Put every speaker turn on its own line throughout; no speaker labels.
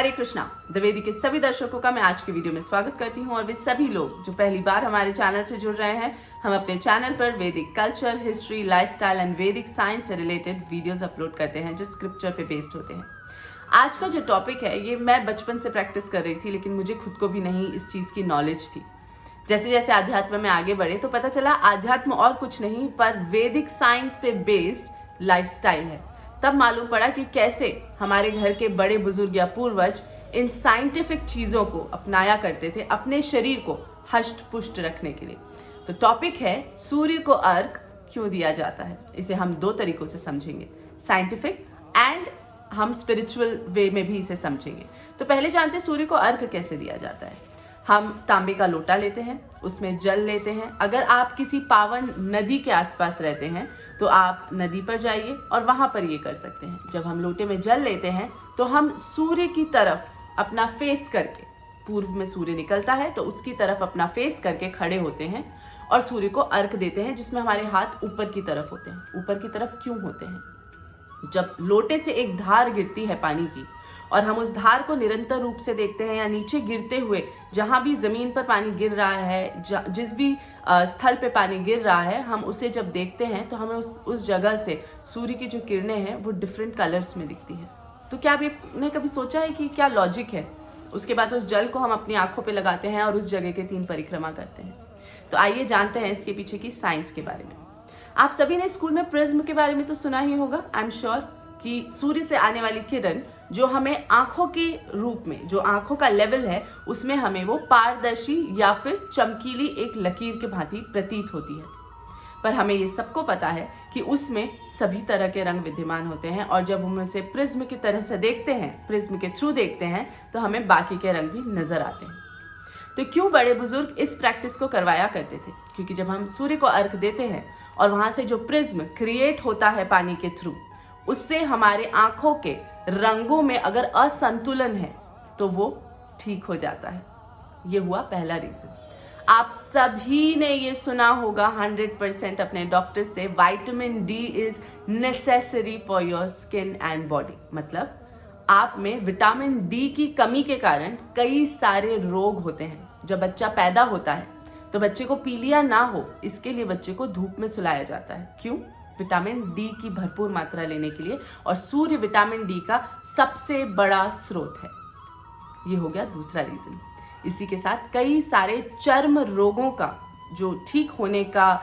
हरे कृष्णा। द्विवेदी के सभी दर्शकों का मैं आज की वीडियो में स्वागत करती हूं और वे सभी लोग जो पहली बार हमारे चैनल से जुड़ रहे हैं। हम अपने चैनल पर वैदिक कल्चर, हिस्ट्री, लाइफस्टाइल एंड वैदिक साइंस से रिलेटेड वीडियोस अपलोड करते हैं जो स्क्रिप्चर पे बेस्ड होते हैं। आज का जो टॉपिक है ये मैं बचपन से प्रैक्टिस कर रही थी, लेकिन मुझे खुद को भी नहीं इस चीज़ की नॉलेज थी। जैसे जैसे आध्यात्म में आगे बढ़े तो पता चला आध्यात्म और कुछ नहीं पर वैदिक साइंस पे बेस्ड लाइफस्टाइल है। तब मालूम पड़ा कि कैसे हमारे घर के बड़े बुजुर्ग या पूर्वज इन साइंटिफिक चीज़ों को अपनाया करते थे अपने शरीर को हष्ट पुष्ट रखने के लिए। तो टॉपिक है सूर्य को अर्घ क्यों दिया जाता है। इसे हम दो तरीकों से समझेंगे, साइंटिफिक एंड हम स्पिरिचुअल वे में भी इसे समझेंगे। तो पहले जानते हैं सूर्य को अर्घ कैसे दिया जाता है। हम तांबे का लोटा लेते हैं, उसमें जल लेते हैं। अगर आप किसी पावन नदी के आसपास रहते हैं तो आप नदी पर जाइए और वहां पर ये कर सकते हैं। जब हम लोटे में जल लेते हैं तो हम सूर्य की तरफ अपना फेस करके, पूर्व में सूर्य निकलता है तो उसकी तरफ अपना फेस करके खड़े होते हैं और सूर्य को अर्घ देते हैं, जिसमें हमारे हाथ ऊपर की तरफ होते हैं। ऊपर की तरफ क्यों होते हैं? जब लोटे से एक धार गिरती है पानी की और हम उस धार को निरंतर रूप से देखते हैं या नीचे गिरते हुए जहाँ भी ज़मीन पर पानी गिर रहा है, जिस भी स्थल पे पानी गिर रहा है, हम उसे जब देखते हैं तो हमें उस जगह से सूर्य की जो किरणें हैं वो डिफरेंट कलर्स में दिखती हैं। तो क्या आपने कभी सोचा है कि क्या लॉजिक है? उसके बाद उस जल को हम अपनी आंखों पे लगाते हैं और उस जगह के 3 परिक्रमा करते हैं। तो आइए जानते हैं इसके पीछे की साइंस के बारे में। आप सभी ने स्कूल में प्रिज्म के बारे में तो सुना ही होगा, आई एम श्योर, कि सूर्य से आने वाली किरण जो हमें आंखों के रूप में, जो आंखों का लेवल है उसमें हमें वो पारदर्शी या फिर चमकीली एक लकीर के भांति प्रतीत होती है। पर हमें ये सबको पता है कि उसमें सभी तरह के रंग विद्यमान होते हैं और जब हम उसे प्रिज्म की तरह से देखते हैं, प्रिज्म के थ्रू देखते हैं, तो हमें बाकी के रंग भी नजर आते हैं। तो क्यों बड़े बुजुर्ग इस प्रैक्टिस को करवाया करते थे? क्योंकि जब हम सूर्य को अर्घ देते हैं और वहां से जो प्रिज्म क्रिएट होता है पानी के थ्रू, उससे हमारे आंखों के रंगों में अगर असंतुलन है तो वो ठीक हो जाता है। ये हुआ पहला रीजन। आप सभी ने ये सुना होगा 100% अपने डॉक्टर से, vitamin D is necessary for your skin and body. मतलब आप में विटामिन डी की कमी के कारण कई सारे रोग होते हैं। जब बच्चा पैदा होता है तो बच्चे को पीलिया ना हो, इसके लिए बच्चे को धूप में सुलाया जाता है। क्यों? विटामिन डी की भरपूर मात्रा लेने के लिए, और सूर्य विटामिन डी का सबसे बड़ा स्रोत है। ये हो गया दूसरा रीजन। इसी के साथ कई सारे चर्म रोगों का जो ठीक होने का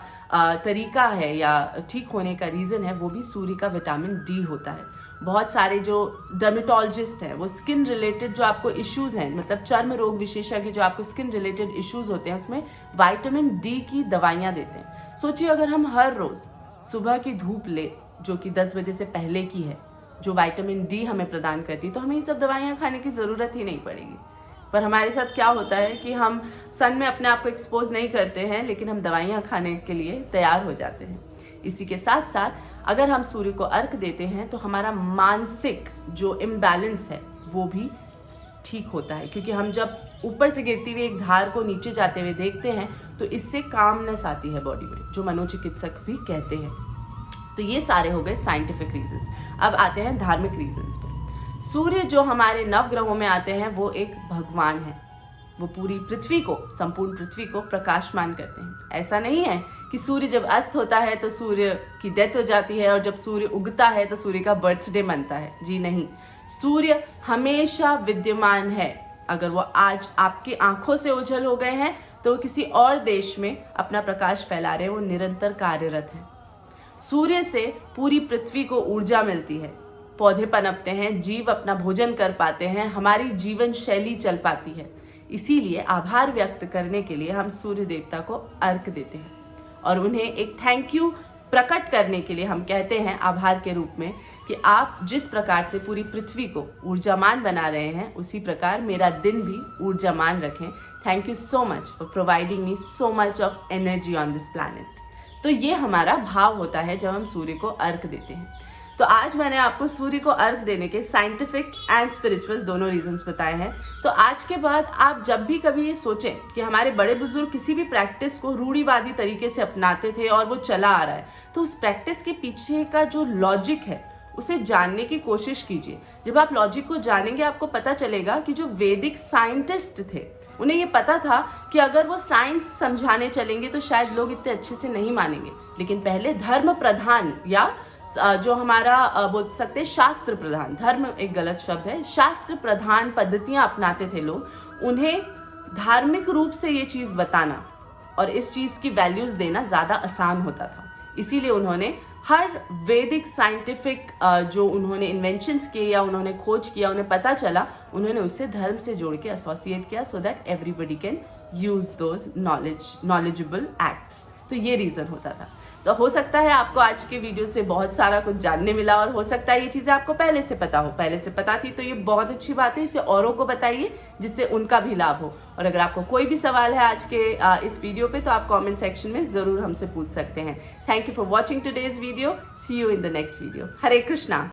तरीका है या ठीक होने का रीजन है, वो भी सूर्य का विटामिन डी होता है। बहुत सारे जो डर्मेटोलॉजिस्ट हैं वो स्किन रिलेटेड जो आपको इश्यूज हैं, मतलब चर्म रोग विशेषज्ञ जो आपको स्किन रिलेटेड इश्यूज होते हैं, उसमें विटामिन डी की दवाइयाँ देते हैं। सोचिए अगर हम हर रोज सुबह की धूप ले जो कि 10 बजे से पहले की है, जो विटामिन डी हमें प्रदान करती, तो हमें ये सब दवाइयाँ खाने की ज़रूरत ही नहीं पड़ेगी। पर हमारे साथ क्या होता है कि हम सन में अपने आप को एक्सपोज नहीं करते हैं, लेकिन हम दवाइयाँ खाने के लिए तैयार हो जाते हैं। इसी के साथ साथ अगर हम सूर्य को अर्घ देते हैं तो हमारा मानसिक जो इम्बैलेंस है वो भी ठीक होता है, क्योंकि हम जब ऊपर से गिरती हुई एक धार को नीचे जाते हुए देखते हैं तो इससे कामनेस आती है बॉडी में, जो मनोचिकित्सक भी कहते हैं। तो ये सारे हो गए साइंटिफिक रीजंस। अब आते हैं धार्मिक रीजंस पे। सूर्य जो हमारे नवग्रहों में आते हैं वो एक भगवान है। वो पूरी पृथ्वी को, संपूर्ण पृथ्वी को प्रकाशमान करते हैं। ऐसा नहीं है कि सूर्य जब अस्त होता है तो सूर्य की डेथ हो जाती है और जब सूर्य उगता है तो सूर्य का बर्थडे मनता है। जी नहीं, सूर्य हमेशा विद्यमान है। अगर वो आज आपकी आंखों से ओझल हो गए हैं तो किसी और देश में अपना प्रकाश फैला रहे हैं, वो निरंतर कार्यरत हैं। सूर्य से पूरी पृथ्वी को ऊर्जा मिलती है, पौधे पनपते हैं, जीव अपना भोजन कर पाते हैं, हमारी जीवन शैली चल पाती है। इसीलिए आभार व्यक्त करने के लिए हम सूर्य देवता को अर्घ देते हैं और उन्हें एक थैंक यू प्रकट करने के लिए हम कहते हैं आभार के रूप में कि आप जिस प्रकार से पूरी पृथ्वी को ऊर्जामान बना रहे हैं, उसी प्रकार मेरा दिन भी ऊर्जामान रखें। Thank you so much for providing me so much of energy on this planet. तो ये हमारा भाव होता है जब हम सूर्य को अर्घ देते हैं। तो आज मैंने आपको सूर्य को अर्घ देने के साइंटिफिक एंड स्पिरिचुअल दोनों रीजंस बताए हैं। तो आज के बाद आप जब भी कभी ये सोचें कि हमारे बड़े बुजुर्ग किसी भी प्रैक्टिस को रूढ़िवादी तरीके से अपनाते थे और वो चला आ रहा है, तो उस प्रैक्टिस के पीछे का जो लॉजिक है उसे जानने की कोशिश कीजिए। जब आप लॉजिक को जानेंगे आपको पता चलेगा कि जो वैदिक साइंटिस्ट थे उन्हें ये पता था कि अगर वो साइंस समझाने चलेंगे तो शायद लोग इतने अच्छे से नहीं मानेंगे, लेकिन पहले धर्म प्रधान या जो हमारा बोल सकते शास्त्र प्रधान, धर्म एक गलत शब्द है, शास्त्र प्रधान पद्धतियां अपनाते थे लोग। उन्हें धार्मिक रूप से ये चीज बताना और इस चीज की वैल्यूज देना ज्यादा आसान होता था। इसीलिए उन्होंने हर वैदिक साइंटिफिक जो उन्होंने इन्वेंशंस किए या उन्होंने खोज किया, उन्हें पता चला, उन्होंने उससे धर्म से जोड़ के एसोसिएट किया so that everybody can use those knowledgeable acts. तो ये रीजन होता था। तो हो सकता है आपको आज के वीडियो से बहुत सारा कुछ जानने मिला और हो सकता है ये चीज़ें आपको पहले से पता हो। पहले से पता थी तो ये बहुत अच्छी बात है, इसे औरों को बताइए जिससे उनका भी लाभ हो। और अगर आपको कोई भी सवाल है आज के इस वीडियो पे तो आप कमेंट सेक्शन में ज़रूर हमसे पूछ सकते हैं। Thank you for watching today's video. See you in the next video. Hare Krishna.